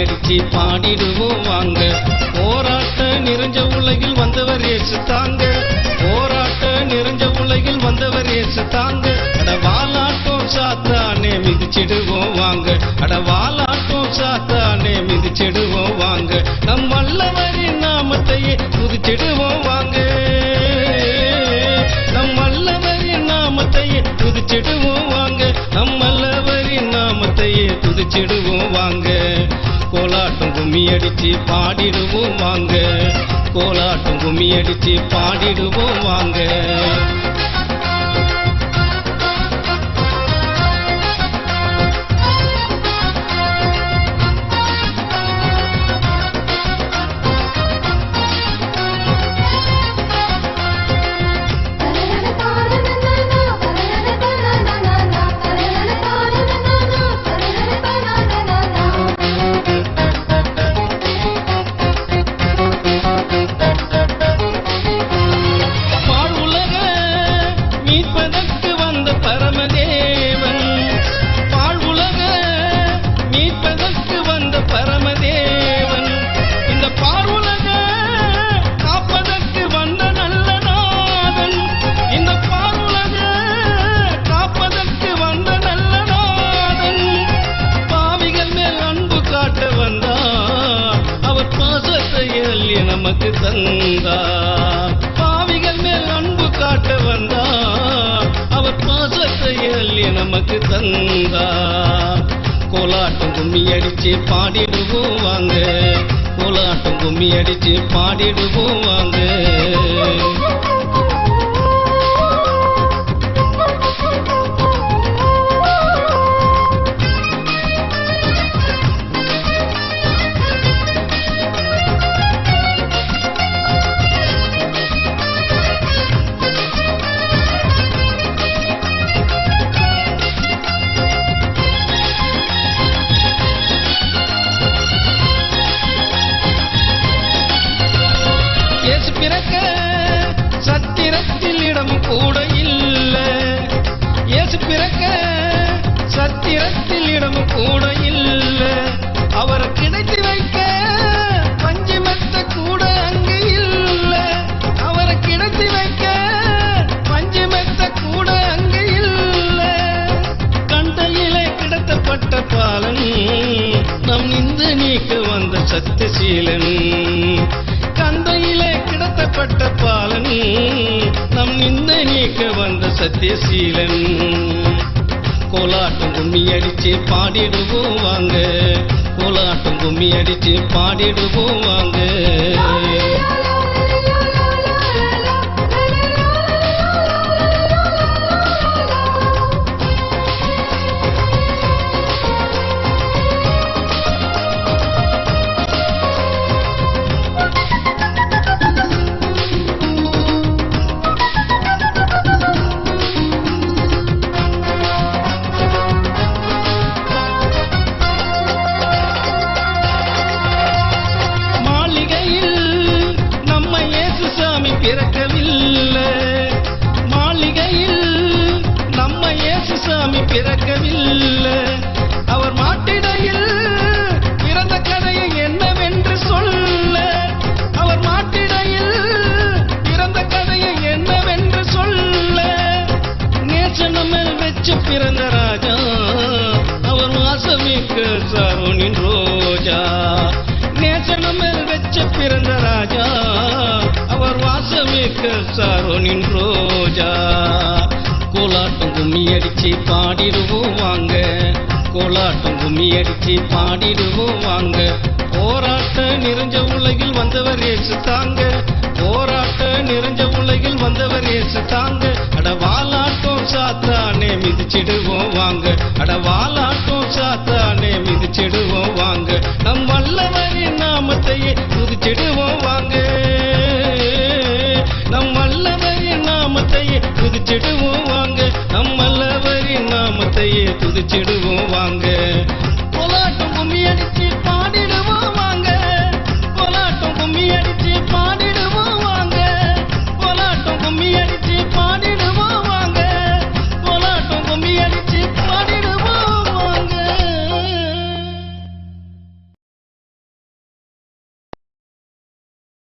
அடிச்சு பாடிடுவோம் வாங்க. போராட்ட நிறைஞ்ச உலகில் வந்தவர் இயேசு தாங்க. போராட்ட நிறைஞ்ச உலகில் வந்தவர் இயேசு தாங்க. அட வாலாட்டம் சாத்தானே மிதிச்சிடுவோம் வாங்க. அட வாலாட்டம் சாத்தானே மிதிச்சிடுவோம் வாங்க. நம் வல்லவரின் நாமத்தையே துதிச்சிடுவோம் வாங்க. நம் வல்லவரின் நாமத்தையே துதிச்சிடுவோம் வாங்க. நம் வல்லவரின் நாமத்தையே துதிச்சிடுவோம் வாங்க. கோலாட்டம் கும்மி அடிச்சு பாடிடுவோம் வாங்க. கோலாட்டம் கும்மி அடிச்சு பாடிடுவோம் வாங்க. நமக்கு தந்தார். பாவிகள் மேல் அன்பு காட்ட வந்தார். அவர் பாசத்தை அள்ளி நமக்கு தந்தார். கோலாட்டம் கும்மி அடிச்சு பாடிடுவோம் வாங்க. கோலாட்டம் கும்மி அடிச்சு பாடிடுவோம் வாங்க. பிறக்க சத்திரத்தில் இடம் கூட இல்ல. இயேசு பிறக்க சத்திரத்தில் இடம் கூட இல்ல. அவரை கிடைத்து வைக்க பஞ்சமெத்த கூட அங்கு இல்ல. அவரை கிடைத்து வைக்க பஞ்சமெத்த கூட அங்கு இல்ல. கண்டையிலே கிடத்தப்பட்ட பாலன் நம் நிந்து நீக்க வந்த சத்தியசீலன். கந்தையிலே கிடத்தப்பட்ட பாலன் நம் நிந்த நீக்க வந்த சத்தியசீலன். கோலாட்டம் கும்மி அடிச்சு பாடிடுவோம் வாங்க. கோலாட்டம் கும்மி அடிச்சு பாடிடுவோம் வாங்க. பிறக்கவில்லை மாளிகையில் நம்ம இயேசு சாமி பிறக்கவில்லை. அவர் மாட்டிடையில் பிறந்த கதையை என்னவென்று சொல்ல. அவர் மாட்டிடையில் பிறந்த கதையை என்னவென்று சொல்ல. நேசன மேல் வச்சு பிறந்த ராஜா அவர் வாசமிக்க சாரோனின் ரோஜா. நேசன மேல் வச்சு பிறந்த ராஜா அவர் வாசமிக்க சாரோனின் ரோஜா. கோலாட்டம் கும்மி அடிச்சு பாடிடுவோம் வாங்க. கோலாட்டம் கும்மி அடிச்சு பாடிடுவோம் வாங்க. போராட்ட நிறைஞ்ச உலகில் வந்தவர் இயேசு தாங்க. போராட்ட நிறைஞ்ச உலகில் வந்தவர் இயேசு தாங்க. அட வாலாட்டம் சாத்தானே மிதிச்சிடுவோம் வாங்க. அட வாலாட்டம் சாத்தானே மிதிச்சிடுவோம் வாங்க. நம் வல்லவரின் நாமத்தையே துதிச்சிடுவோம் வாங்க. நம் வல்லவரின் நாமத்தையே துதிச்சிடுவோம் வாங்க. நம் வல்லவரின் நாமத்தையே துதிச்சிடுவோம் வாங்க.